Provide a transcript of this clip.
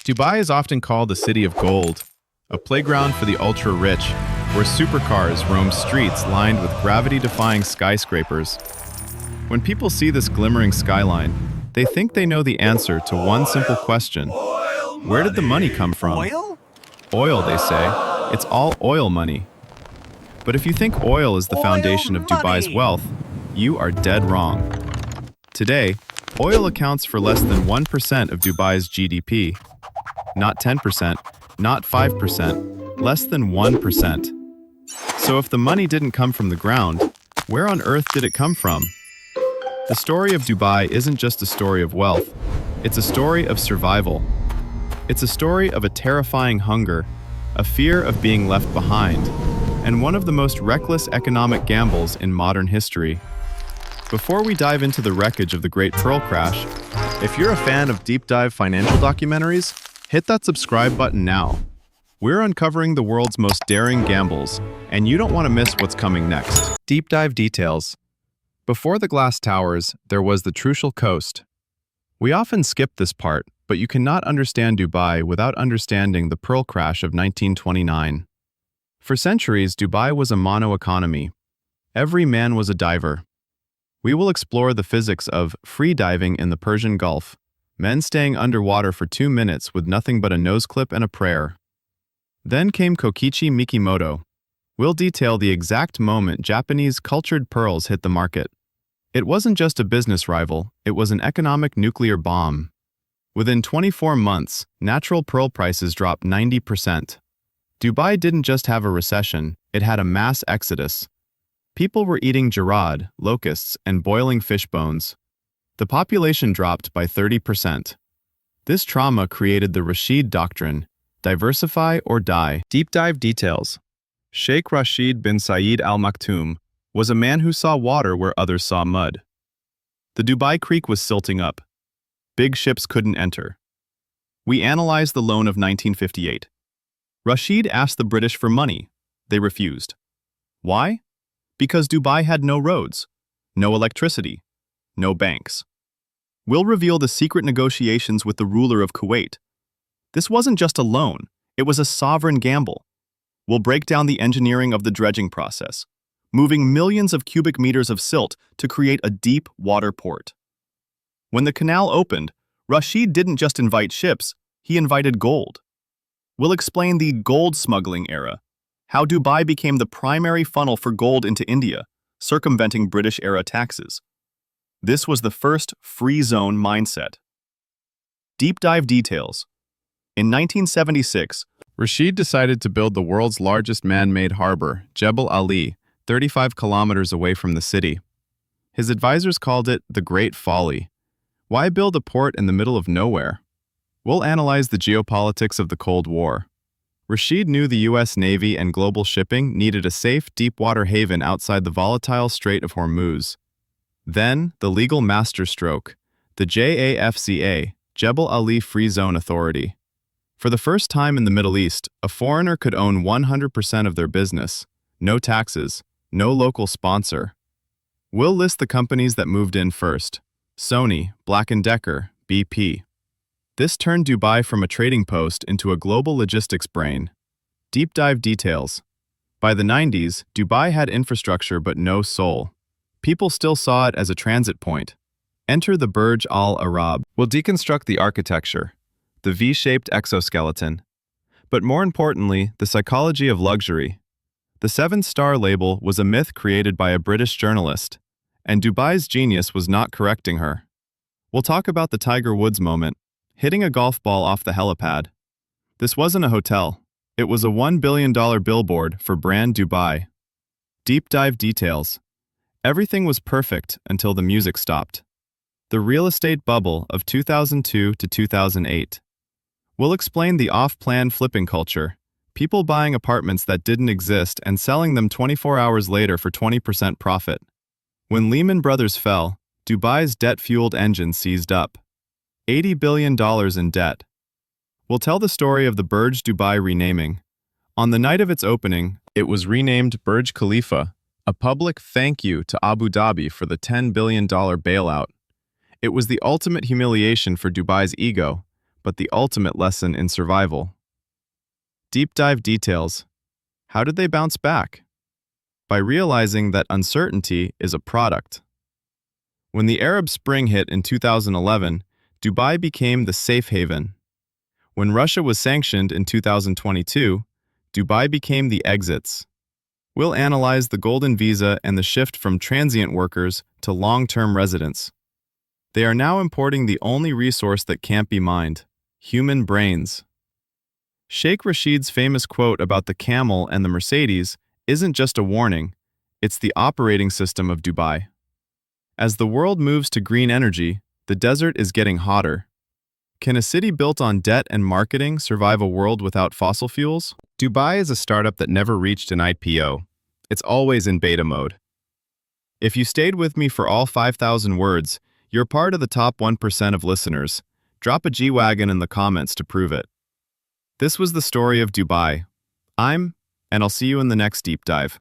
Dubai is often called the city of gold, a playground for the ultra-rich, where supercars roam streets lined with gravity-defying skyscrapers. When people see this glimmering skyline, they think they know the answer to one simple question. Where did the money come from? Oil? Oil, they say. It's all oil money. But if you think oil is the foundation of Dubai's money. wealth, you are dead wrong. Today, oil accounts for less than 1% of Dubai's GDP. Not 10%, not 5%, less than 1%. So if the money didn't come from the ground, where on earth did it come from? The story of Dubai isn't just a story of wealth, it's a story of survival. It's a story of a terrifying hunger, a fear of being left behind, and one of the most reckless economic gambles in modern history. Before we dive into the wreckage of the Great Pearl Crash, if you're a fan of deep dive financial documentaries, hit that subscribe button now. We're uncovering the world's most daring gambles, and you don't want to miss what's coming next. Deep dive details. Before the glass towers, there was the Trucial Coast. We often skip this part, but you cannot understand Dubai without understanding the Pearl Crash of 1929. For centuries, Dubai was a mono-economy. Every man was a diver. We will explore the physics of free diving in the Persian Gulf, men staying underwater for 2 minutes with nothing but a nose clip and a prayer. Then came Kokichi Mikimoto. We'll detail the exact moment Japanese cultured pearls hit the market. It wasn't just a business rival, it was an economic nuclear bomb. Within 24 months, natural pearl prices dropped 90%. Dubai didn't just have a recession, it had a mass exodus. People were eating jarad, locusts, and boiling fish bones. The population dropped by 30%. This trauma created the Rashid Doctrine, diversify or die. Deep dive details. Sheikh Rashid bin Saeed Al Maktoum was a man who saw water where others saw mud. The Dubai Creek was silting up. Big ships couldn't enter. We analyzed the loan of 1958. Rashid asked the British for money. They refused. Why? Because Dubai had no roads, no electricity, no banks. We'll reveal the secret negotiations with the ruler of Kuwait. This wasn't just a loan, it was a sovereign gamble. We'll break down the engineering of the dredging process, moving millions of cubic meters of silt to create a deep water port. When the canal opened, Rashid didn't just invite ships, he invited gold. We'll explain the gold smuggling era, how Dubai became the primary funnel for gold into India, circumventing British-era taxes. This was the first free zone mindset. Deep dive details. In 1976, Rashid decided to build the world's largest man-made harbor, Jebel Ali, 35 kilometers away from the city. His advisors called it the Great Folly. Why build a port in the middle of nowhere? We'll analyze the geopolitics of the Cold War. Rashid knew the U.S. Navy and global shipping needed a safe, deep-water haven outside the volatile Strait of Hormuz. Then, the legal masterstroke, the JAFCA, Jebel Ali Free Zone Authority. For the first time in the Middle East, a foreigner could own 100% of their business. No taxes, no local sponsor. We'll list the companies that moved in first. Sony, Black & Decker, BP. This turned Dubai from a trading post into a global logistics brain. Deep dive details. By the 90s, Dubai had infrastructure but no soul. People still saw it as a transit point. Enter the Burj Al Arab. We'll deconstruct the architecture, the V-shaped exoskeleton, but more importantly, the psychology of luxury. The 7-star label was a myth created by a British journalist, and Dubai's genius was not correcting her. We'll talk about the Tiger Woods moment, hitting a golf ball off the helipad. This wasn't a hotel. It was a $1 billion billboard for brand Dubai. Deep dive details. Everything was perfect until the music stopped. The real estate bubble of 2002 to 2008. We'll explain the off-plan flipping culture, people buying apartments that didn't exist and selling them 24 hours later for 20% profit. When Lehman Brothers fell, Dubai's debt-fueled engine seized up. $80 billion in debt. We'll tell the story of the Burj Dubai renaming. On the night of its opening, it was renamed Burj Khalifa, a public thank you to Abu Dhabi for the $10 billion bailout. It was the ultimate humiliation for Dubai's ego, but the ultimate lesson in survival. Deep dive details. How did they bounce back? By realizing that uncertainty is a product. When the Arab Spring hit in 2011, Dubai became the safe haven. When Russia was sanctioned in 2022, Dubai became the exits. We'll analyze the golden visa and the shift from transient workers to long-term residents. They are now importing the only resource that can't be mined: human brains. Sheikh Rashid's famous quote about the camel and the Mercedes isn't just a warning, it's the operating system of Dubai. As the world moves to green energy, the desert is getting hotter. Can a city built on debt and marketing survive a world without fossil fuels? Dubai is a startup that never reached an IPO. It's always in beta mode. If you stayed with me for all 5,000 words, you're part of the top 1% of listeners. Drop a G-Wagon in the comments to prove it. This was the story of Dubai. And I'll see you in the next deep dive.